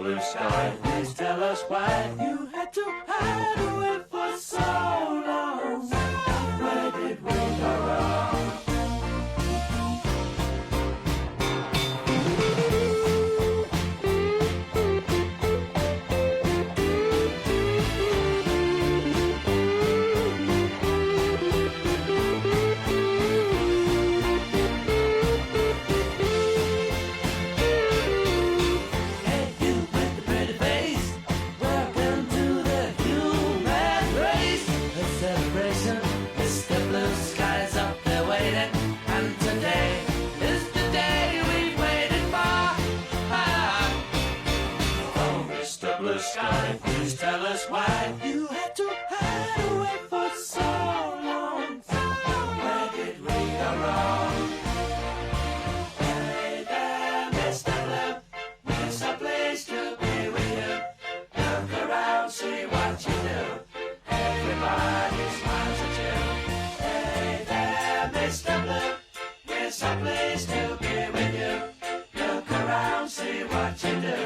Blue Sky, please tell us why you had to hide away for so long. Where did we go wrong? Blue sky, please tell us why you had to hide away for so long. Where did we go wrong? Hey there, Mr. Blue, it's a place to be with you. Look around, see what you do. Everybody smiles at you. Hey there, Mr. Blue, it's a place to be with you. Look around, see what you do.